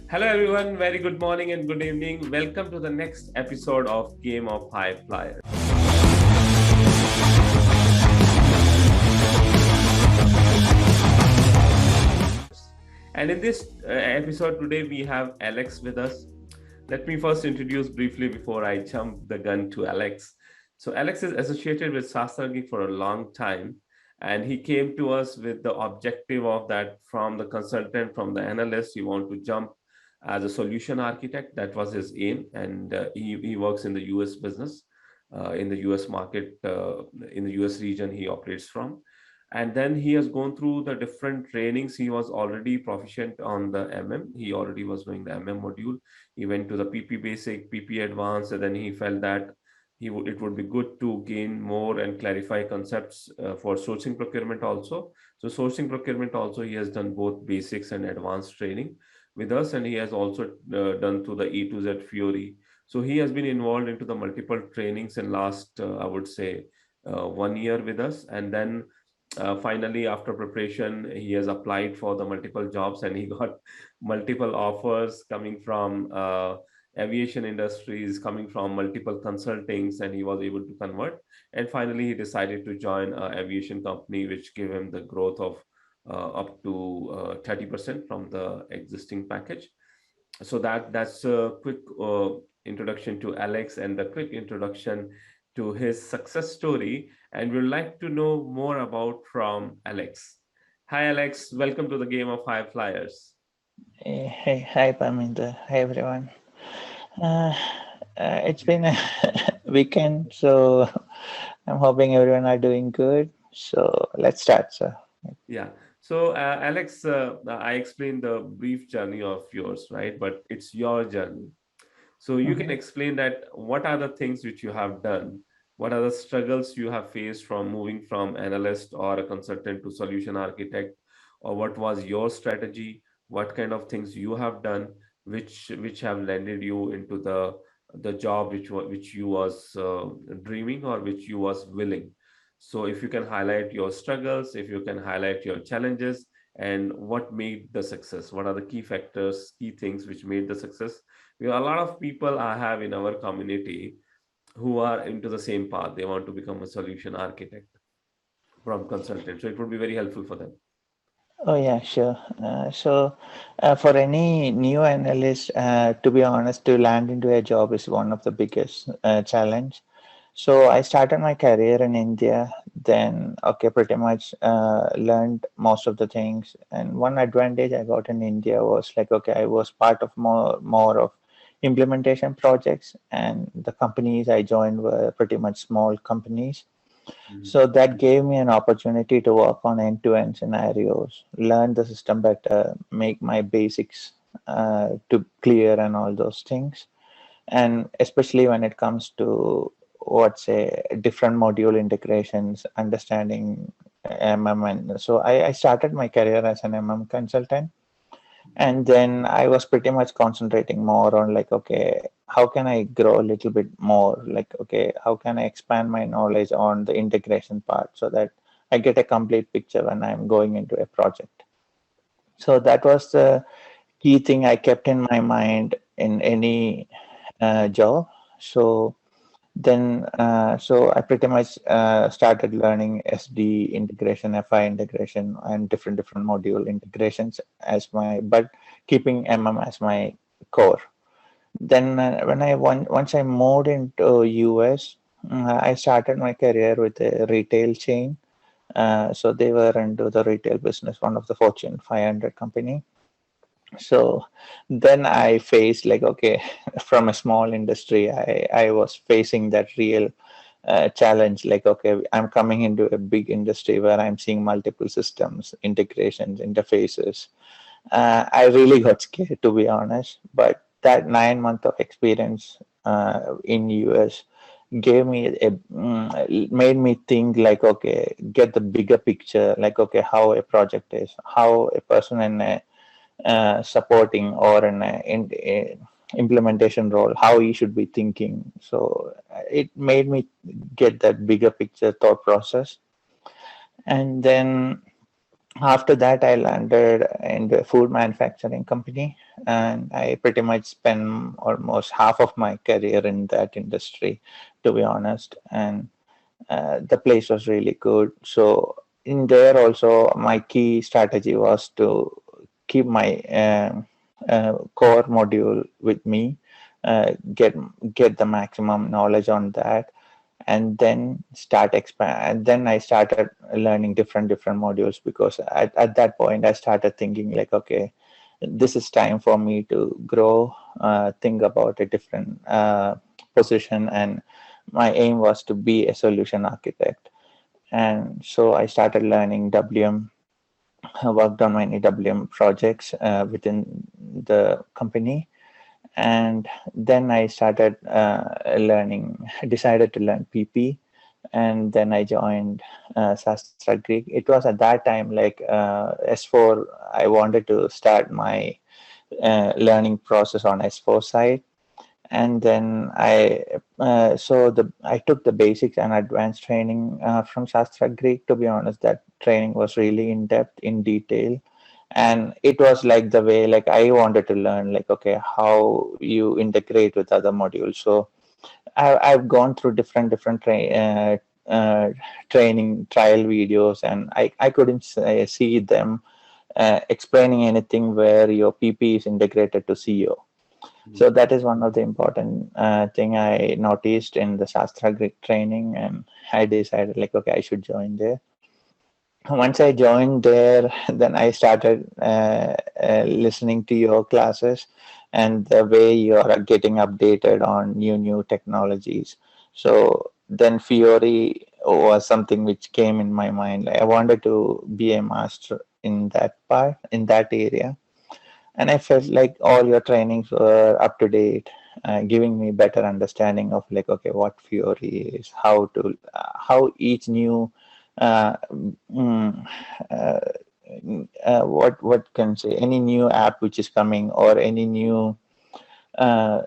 Hello, everyone. Very good morning and good evening. Welcome to the next episode of Game of High Flyers. And in this episode today, we have Alex with us. Let me first introduce briefly before I jump the gun to Alex. So, Alex is associated with SastraGeek for a long time, and he came to us with the objective of that from the consultant, from the analyst, he want to jump as a solution architect. That was his aim, and he works in the US business, in the US market, in the US region he operates from. And then he has gone through the different trainings. He was already proficient on the He already was doing the module. He went to the PP basic, PP advanced, and then he felt that it would be good to gain more and clarify concepts for sourcing procurement also. So sourcing procurement also, he has done both basics and advanced training with us, and he has also done to the E to Z Fury. So he has been involved into the multiple trainings in last, I would say, 1 year with us. And then finally, after preparation, he has applied for the multiple jobs, and he got multiple offers coming from aviation industries, coming from multiple consultings, and he was able to convert. And finally, he decided to join an aviation company, which gave him the growth of up to 30% from the existing package. So that's a quick introduction to Alex and the quick introduction to his success story. And we'd like to know more about from Alex. Hi, Alex. Welcome to the Game of High Flyers. Hi, Paminda. Hi, everyone. Uh, it's been a weekend, so I'm hoping everyone are doing good. So let's start, sir. Yeah. So, Alex, I explained the brief journey of yours, right? But it's your journey. So you can Mhm. explain that what are the things which you have done? What are the struggles you have faced from moving from analyst or a consultant to solution architect? Or what was your strategy? What kind of things you have done, which have landed you into the job which you was dreaming or which you was willing. So if you can highlight your struggles, if you can highlight your challenges, and what made the success, what are the key factors, key things which made the success. We have a lot of people I have in our community who are into the same path. They want to become a solution architect from consultant. So it would be very helpful for them. Oh, yeah, sure. For any new analyst, to be honest, to land into a job is one of the biggest challenge. So I started my career in India, then okay, pretty much learned most of the things. And one advantage I got in India was like okay, I was part of more of implementation projects, and the companies I joined were pretty much small companies. Mhm. So that gave me an opportunity to work on end-to-end scenarios, learn the system better, make my basics to clear and all those things. And especially when it comes to what's say different module integrations, understanding and so I started my career as an consultant, and then I was pretty much concentrating more on like okay, how can I grow a little bit more, like okay, how can I expand my knowledge on the integration part so that I get a complete picture when I'm going into a project. So that was the key thing I kept in my mind in any job. So so I pretty much started learning SD integration, FI integration, and different module integrations as my, but keeping as my core. Then once I moved into US, I started my career with a retail chain. So they were into the retail business, one of the Fortune 500 company. So then I faced like okay, from a small industry, I was facing that real challenge. Like okay, I'm coming into a big industry where I'm seeing multiple systems, integrations, interfaces. I really got scared to be honest. But that 9 month of experience in US gave me made me think like okay, get the bigger picture. Like okay, how a project is, how a person in a supporting or an implementation role, how he should be thinking. So it made me get that bigger picture thought process. And then after that, I landed in the food manufacturing company. and I pretty much spent almost half of my career in that industry, to be honest. And the place was really good. So in there also, my key strategy was to keep my core module with me, get the maximum knowledge on that, and then start expand. And then I started learning different modules, because at that point I started thinking like, okay, this is time for me to grow, think about a different position, and my aim was to be a solution architect. And so I started learning WM. I worked on many WM projects within the company, and then I started decided to learn PP, and then I joined SastraGeek. It was at that time like S4. I wanted to start my learning process on S4 side, and then I took the basics and advanced training from SastraGeek. To be honest, that training was really in depth, in detail, and it was like the way like I wanted to learn, like, okay, how you integrate with other modules. So I've gone through training trial videos, and I couldn't see them explaining anything where your PP is integrated to CO. So that is one of the important thing I noticed in the Shastra Greek training, and I decided like, okay, I should join there. Once I joined there, then I started listening to your classes and the way you are getting updated on new technologies. So then Fiori was something which came in my mind. Like, I wanted to be a master in that part, in that area, and I felt like all your trainings were up to date, giving me better understanding of like, okay, what Fiori is, how each new uh, mm, uh, what can say, any new app which is coming, or any new uh,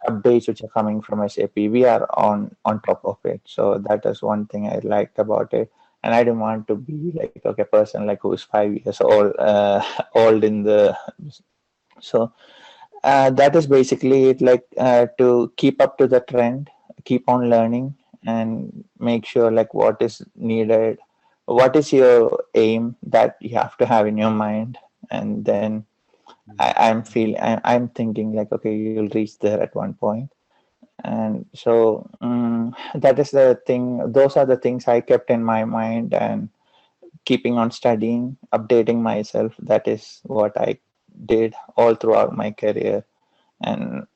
updates which are coming from SAP, we are on top of it. So that is one thing I liked about it. And I didn't want to be like, okay, person like who is 5 years old, old in the. So that is basically it, like to keep up to the trend, keep on learning, and make sure like what is needed, what is your aim that you have to have in your mind. And then I'm thinking like, okay, you'll reach there at one point. And so that is the thing, those are the things I kept in my mind, and keeping on studying, updating myself, that is what I did all throughout my career. And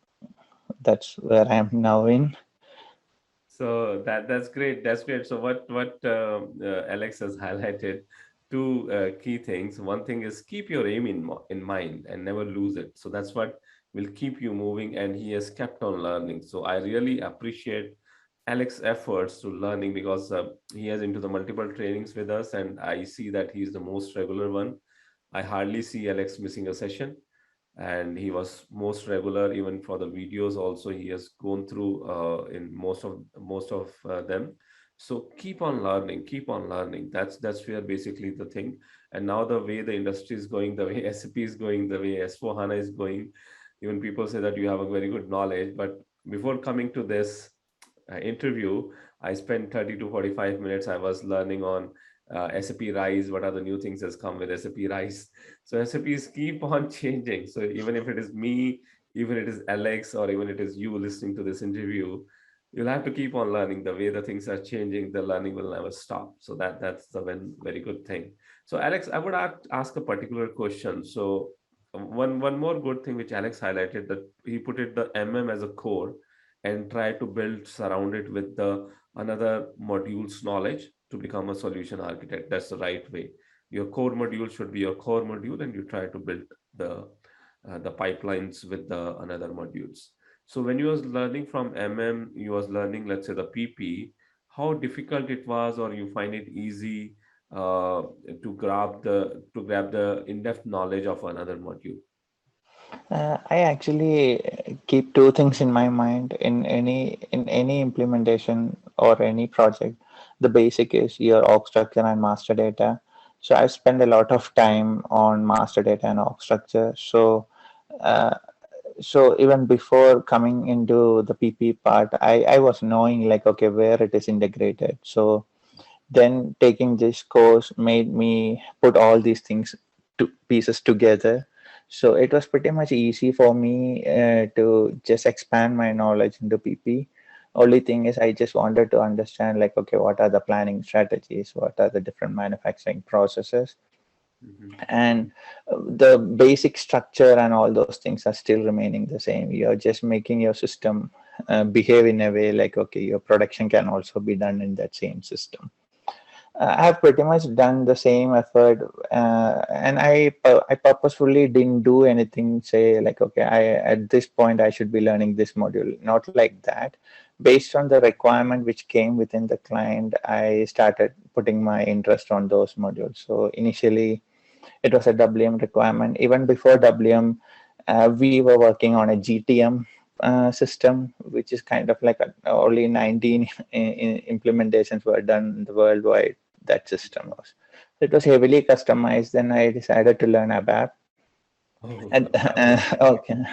that's where I am now in. So that's great. That's great. So what Alex has highlighted two key things. One thing is keep your aim in mind and never lose it. So that's what will keep you moving. And he has kept on learning. So I really appreciate Alex's efforts to learning because he has into the multiple trainings with us, and I see that he is the most regular one. I hardly see Alex missing a session, and he was most regular even for the videos also. He has gone through in most of them. So keep on learning. That's where basically the thing. And now the way the industry is going, the way SAP is going, the way S4 HANA is going, even people say that you have a very good knowledge. But before coming to this interview, I spent 30 to 45 minutes. I was learning on SAP Rise, what are the new things that's come with SAP Rise. So SAPs keep on changing. So even if it is me, even it is Alex, or even it is you listening to this interview, you'll have to keep on learning. The way the things are changing, the learning will never stop. So that's the very good thing. So Alex, I would ask a particular question. So one more good thing which Alex highlighted, that he put it the MM as a core and try to build surround it with the another module's knowledge to become a solution architect. That's the right way. Your core module should be your core module, and you try to build the pipelines with the another modules. So when you was learning from MM, you was learning, let's say, the PP. How difficult it was, or you find it easy to grab the in-depth knowledge of another module? I actually keep two things in my mind in any implementation or any project. The basic is your org structure and master data. So I spend a lot of time on master data and org structure. So uh, so even before coming into the PP part, I was knowing like, okay, where it is integrated. So then taking this course made me put all these things to pieces together. So it was pretty much easy for me to just expand my knowledge into PP. Only thing is I just wanted to understand like, okay, what are the planning strategies, what are the different manufacturing processes, Hmm. and the basic structure and all those things are still remaining the same. You're just making your system behave in a way like, okay, your production can also be done in that same system. I have pretty much done the same effort, and I purposefully didn't do anything. Say like, okay, I at this point I should be learning this module. Not like that. Based on the requirement which came within the client, I started putting my interest on those modules. So initially, it was a WM requirement. Even before WM, we were working on a GTM system, which is kind of like only 19 implementations were done worldwide. That system was. It was heavily customized. Then I decided to learn ABAP. Oh, At, that was great. okay,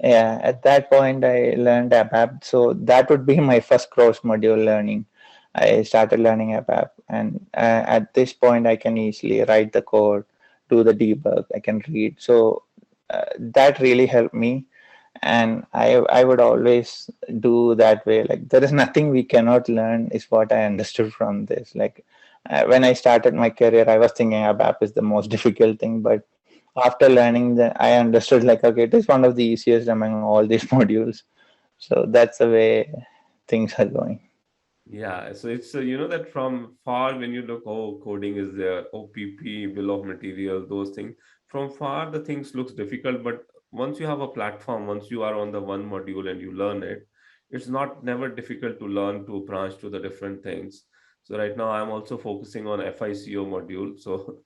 yeah. At that point, I learned ABAP. So that would be my first cross module learning. I started learning ABAP, and at this point, I can easily write the code, do the debug. I can read. So that really helped me, and I would always do that way. Like there is nothing we cannot learn, is what I understood from this. Like when I started my career, I was thinking ABAP is the most difficult thing, but after learning that, I understood like, okay, it is one of the easiest among all these modules. So that's the way things are going. Yeah, so it's that from far when you look, oh, coding is there, OPP, bill of material, those things. From far, the things looks difficult, but once you have a platform, once you are on the one module and you learn it, it's not never difficult to learn to branch to the different things. So right now, I'm also focusing on FICO module. So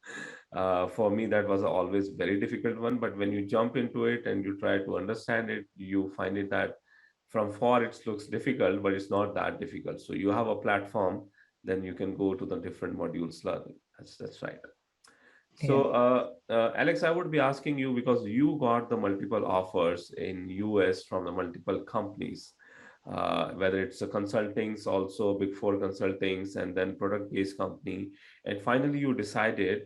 for me, that was always very difficult one. But when you jump into it and you try to understand it, you find it that from far it looks difficult, but it's not that difficult. So you have a platform, then you can go to the different modules learning. That's right. Yeah. So, Alex, I would be asking you because you got the multiple offers in US from the multiple companies, whether it's a consultings, also Big Four consultings, and then product-based company, and finally you decided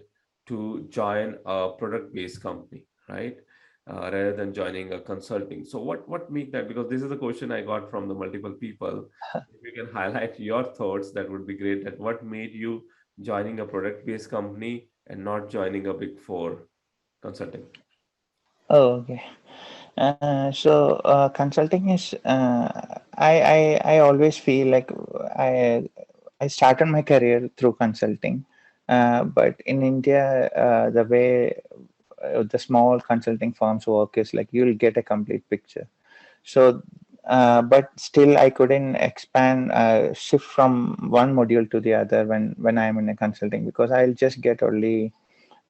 to join a product-based company, right? Rather than joining a consulting. So, what make that? Because this is the question I got from the multiple people. If you can highlight your thoughts, that would be great. That what made you joining a product based company and not joining a big four consulting. Oh, okay. Consulting is I always feel like I I started my career through consulting, but in India, the way the small consulting firms work is like you'll get a complete picture. So, but still, I couldn't expand, shift from one module to the other when I'm in a consulting, because I'll just get only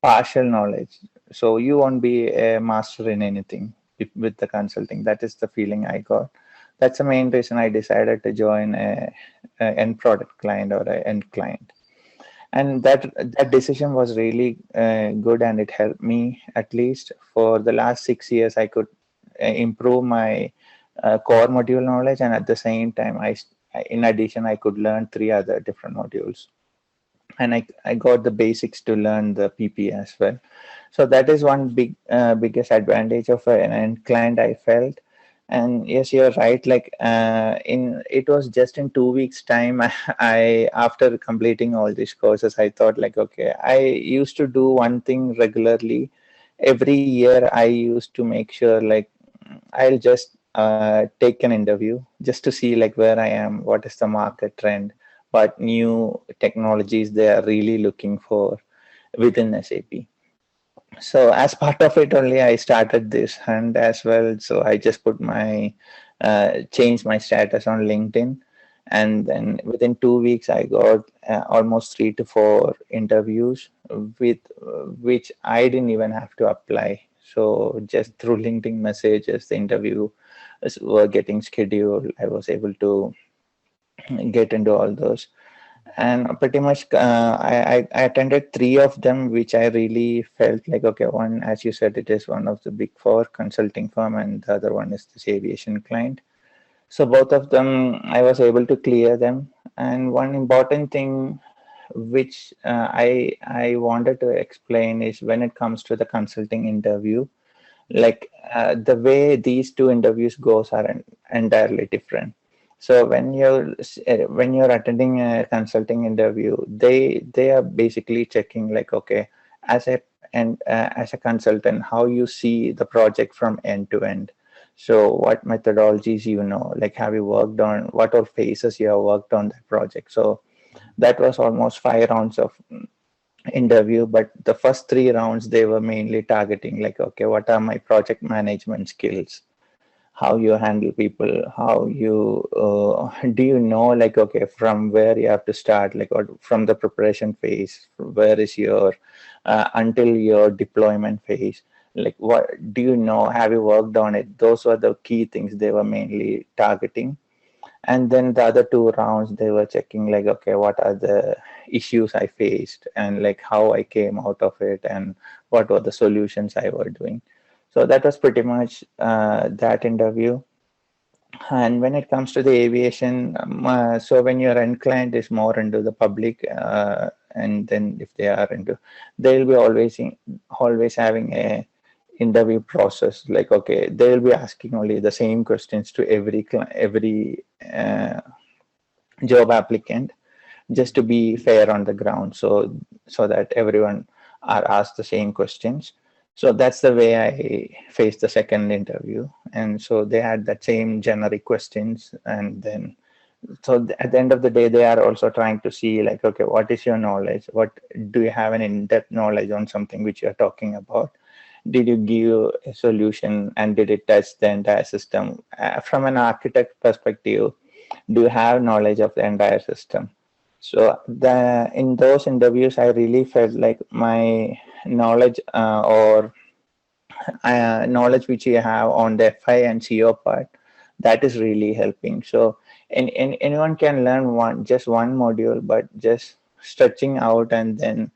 partial knowledge. So you won't be a master in anything with the consulting. That is the feeling I got. That's the main reason I decided to join a end product client or a end client. And that decision was really good, and it helped me. At least for the last 6 years, I could improve my core module knowledge, and at the same time, in addition, I could learn three other different modules, and I got the basics to learn the PP as well. So that is one biggest advantage of an end client I felt. And yes, you're right. Like in it was just in 2 weeks time. I after completing all these courses, I thought like, okay, I used to do one thing regularly. Every year, I used to make sure like I'll just take an interview just to see like where I am, what is the market trend, what new technologies they are really looking for within SAP. So as part of it only, I started this hunt as well. So I just put my changed my status on LinkedIn, and then within 2 weeks, I got almost 3 to 4 interviews with which I didn't even have to apply. So just through LinkedIn messages, the interview were getting scheduled. I was able to get into all those. And pretty much I attended three of them, which I really felt like, okay, one, as you said, it is one of the big four consulting firm, and the other one is this aviation client. So both of them I was able to clear them. And one important thing which I wanted to explain is when it comes to the consulting interview, like the way these two interviews goes are entirely different. So when you're attending a consulting interview, they are basically checking like, okay, as a as a consultant, how you see the project from end to end. So what methodologies, like have you worked on, what all phases you have worked on that project. So that was almost 5 rounds of interview, but the first 3 rounds they were mainly targeting like, okay, what are my project management skills, how you handle people, how you do you know, like, okay, from where you have to start, like, or from the preparation phase, where is your until your deployment phase, like what do you know, have you worked on it. Those were the key things they were mainly targeting. And then the other 2 rounds they were checking like, okay, what are the issues I faced, and like how I came out of it, and what were the solutions I were doing. So that was pretty much that interview. And when it comes to the aviation, so when your end client is more into the public, and then if they are into, they'll be always having a interview process. Like, okay, they'll be asking only the same questions to every job applicant, just to be fair on the ground, so that everyone are asked the same questions. So that's the way I faced the second interview. And so they had that same generic questions. And then at the end of the day, they are also trying to see like, okay, what is your knowledge, what do you have an in-depth knowledge on something which you're talking about. Did you give a solution, and did it touch the entire system? From an architect perspective, do you have knowledge of the entire system? So the in those interviews, I really felt like my knowledge, or knowledge which you have on the FI and CO part, that is really helping. So anyone can learn just one module, but just stretching out and then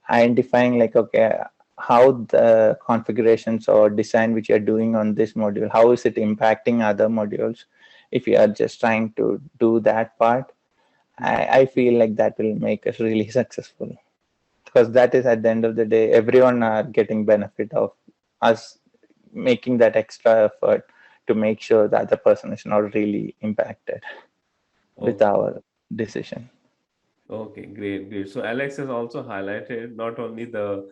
identifying like, okay, how the configurations or design which you're doing on this module, how is it impacting other modules. If you are just trying to do that part, I feel like that will make us really successful, because that is, at the end of the day, everyone are getting benefit of us making that extra effort to make sure that the person is not really impacted with Okay. our decision. Okay, great, great. So Alex has also highlighted not only the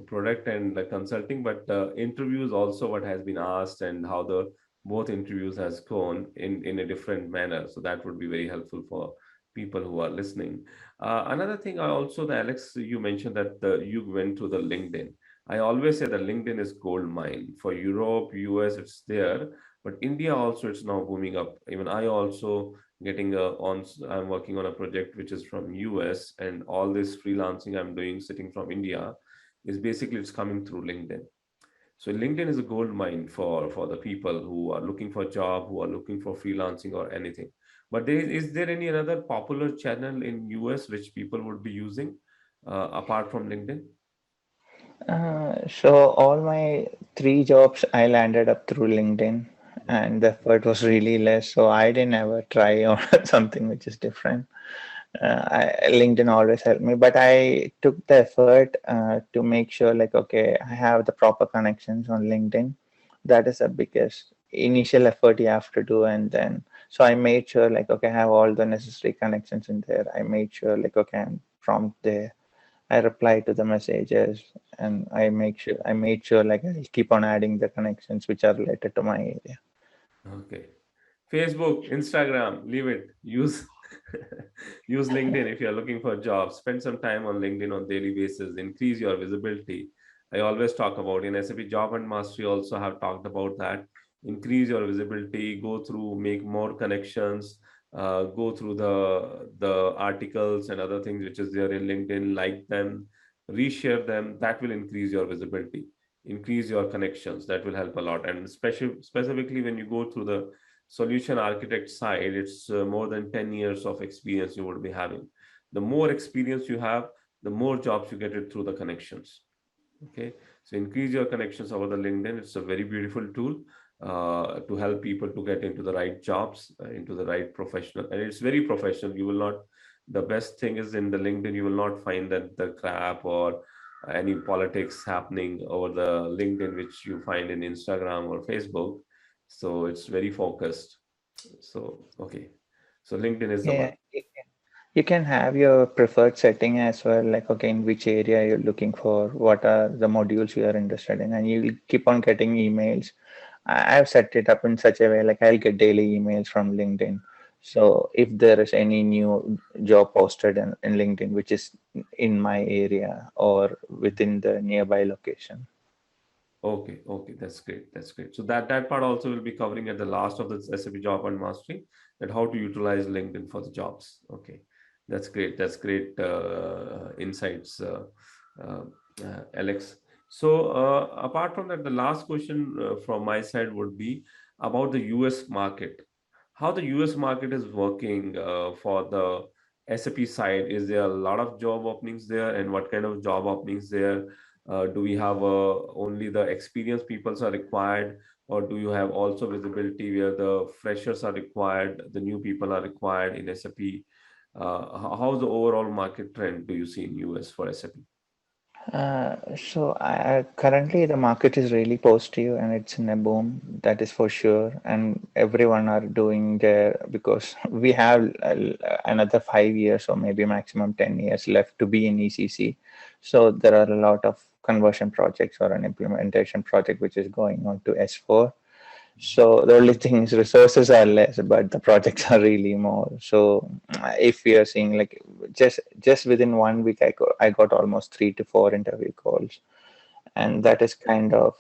product and the consulting, but the interviews also what has been asked and how the both interviews has gone in a different manner. So that would be very helpful for people who are listening. Another thing, I also the Alex you mentioned that you went to the LinkedIn. I always say that LinkedIn is gold mine for Europe, US. It's there, but India also it's now booming up. Even I also getting on I'm working on a project which is from US, and all this freelancing I'm doing sitting from India is basically it's coming through LinkedIn. So LinkedIn is a gold mine for the people who are looking for a job, who are looking for freelancing or anything. But is there any another popular channel in US which people would be using apart from LinkedIn? So all my three jobs I landed up through LinkedIn, Okay. and the effort was really less. So I didn't ever try on something which is different. LinkedIn always helped me, but I took the effort to make sure, like, okay, I have the proper connections on LinkedIn. That is the biggest initial effort you have to do. And then, so I made sure, like, okay, I have all the necessary connections in there. I made sure, like, okay, I'm prompt there. I reply to the messages, and I made sure, like, I keep on adding the connections which are related to my area. Okay. Facebook, Instagram, leave it. Use use LinkedIn if you're looking for jobs. Spend some time on LinkedIn on daily basis. Increase your visibility. I always talk about in SAP Job and Mastery also have talked about that. Increase your visibility. Go through, make more connections. Go through the articles and other things which is there in LinkedIn. Like them, reshare them. That will increase your visibility, increase your connections. That will help a lot. And specifically when you go through the solution architect side, it's more than 10 years of experience you would be having. The more experience you have, the more jobs you get it through the connections. Okay, so increase your connections over the LinkedIn. It's a very beautiful tool to help people to get into the right jobs, into the right professional, and it's very professional. You will not. The best thing is in the LinkedIn, you will not find that the crap or any politics happening over the LinkedIn, which you find in Instagram or Facebook. So it's very focused. So okay, so LinkedIn is the Yeah, one. you can have your preferred setting as well, like okay, in which area you're looking for, what are the modules you are interested in, and you'll keep on getting emails. I've set it up in such a way like I'll get daily emails from LinkedIn. So if there is any new job posted in LinkedIn which is in my area or within the nearby location. Okay, okay, that's great. That's great. So that part also will be covering at the last of this SAP Job and Mastery, that how to utilize LinkedIn for the jobs. Okay, that's great. That's great insights, uh, Alex. So apart from that, the last question from my side would be about the US market. How the US market is working for the SAP side? Is there a lot of job openings there, and what kind of job openings there? Do we have only the experienced peoples are required, or do you have also visibility where the freshers are required, the new people are required in SAP? How's the overall market trend do you see in US for SAP? Currently the market is really positive and it's in a boom, that is for sure. And everyone are doing there because we have another 5 years or maybe maximum 10 years left to be in ECC. So there are a lot of conversion projects or an implementation project which is going on to S4. So the only thing is resources are less, but the projects are really more. So if we are seeing like just within 1 week, I got almost 3 to 4 interview calls, and that is kind of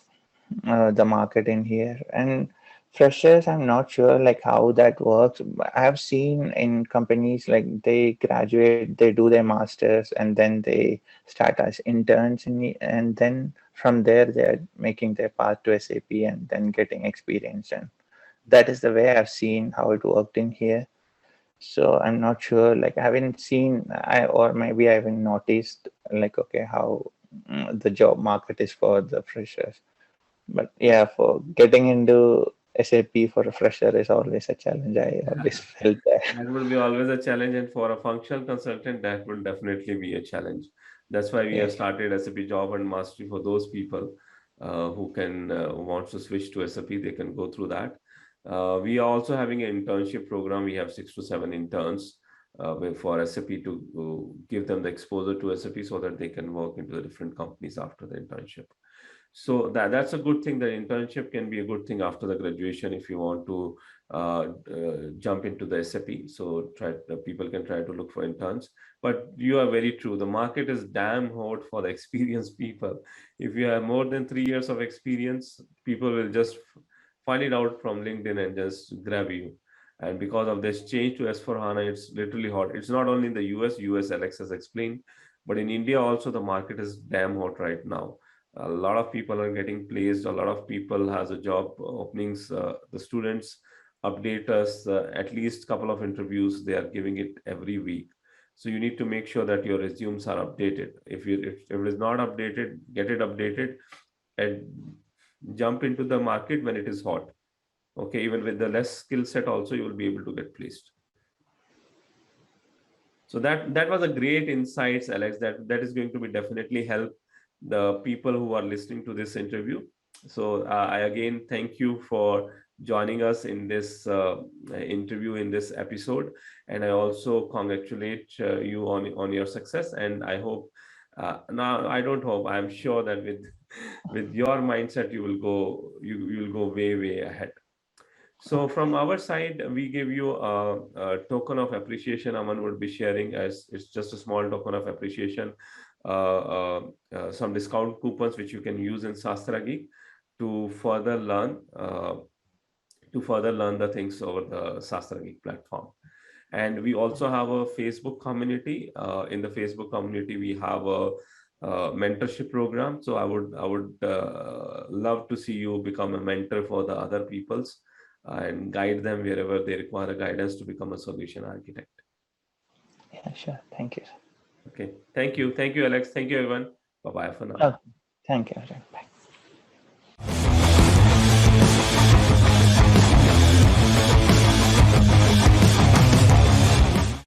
the market in here. And freshers, I'm not sure like how that works. But I have seen in companies like they graduate, they do their masters, and then they start as interns, and then from there they're making their path to SAP and then getting experience. And that is the way I've seen how it worked in here. So I'm not sure. Like I haven't seen, I or maybe I haven't noticed like okay how the job market is for the freshers. But yeah, for getting into SAP for a fresher is always a challenge. I always felt that. That will be always a challenge, and for a functional consultant, that will definitely be a challenge. That's why we Yeah. have started SAP Job and Mastery for those people who can want to switch to SAP. They can go through that. We are also having an internship program. We have 6 to 7 interns for SAP to give them the exposure to SAP so that they can work into the different companies after the internship. So that's a good thing. The internship can be a good thing after the graduation if you want to jump into the SAP. So people can try to look for interns. But you are very true. The market is damn hot for the experienced people. If you have more than 3 years of experience, people will just find it out from LinkedIn and just grab you. And because of this change to S4 HANA, it's literally hot. It's not only in the US Alex has explained, but in India also the market is damn hot right now. A lot of people are getting placed, a lot of people has a job openings. The students update us at least couple of interviews, they are giving it every week. So you need to make sure that your resumes are updated. If it is not updated, get it updated and jump into the market when it is hot. Okay, even with the less skill set also you will be able to get placed. So that was a great insights, Alex. That is going to be definitely help the people who are listening to this interview. So I again thank you for joining us in this interview in this episode, and I also congratulate you on your success. And I hope now I don't hope I'm sure that with with your mindset you will go way ahead. So from our side, we give you a token of appreciation. Aman would be sharing as it's just a small token of appreciation, some discount coupons which you can use in SastraGeek to further learn the things over the SastraGeek platform. And we also have a Facebook community. In the Facebook community, we have a mentorship program. So I would love to see you become a mentor for the other peoples. and guide them wherever they require a guidance to become a solution architect. Yeah, sure. Thank you. Okay. Thank you. Thank you, Alex. Thank you, everyone. Bye bye for now. Okay. Thank you. Bye.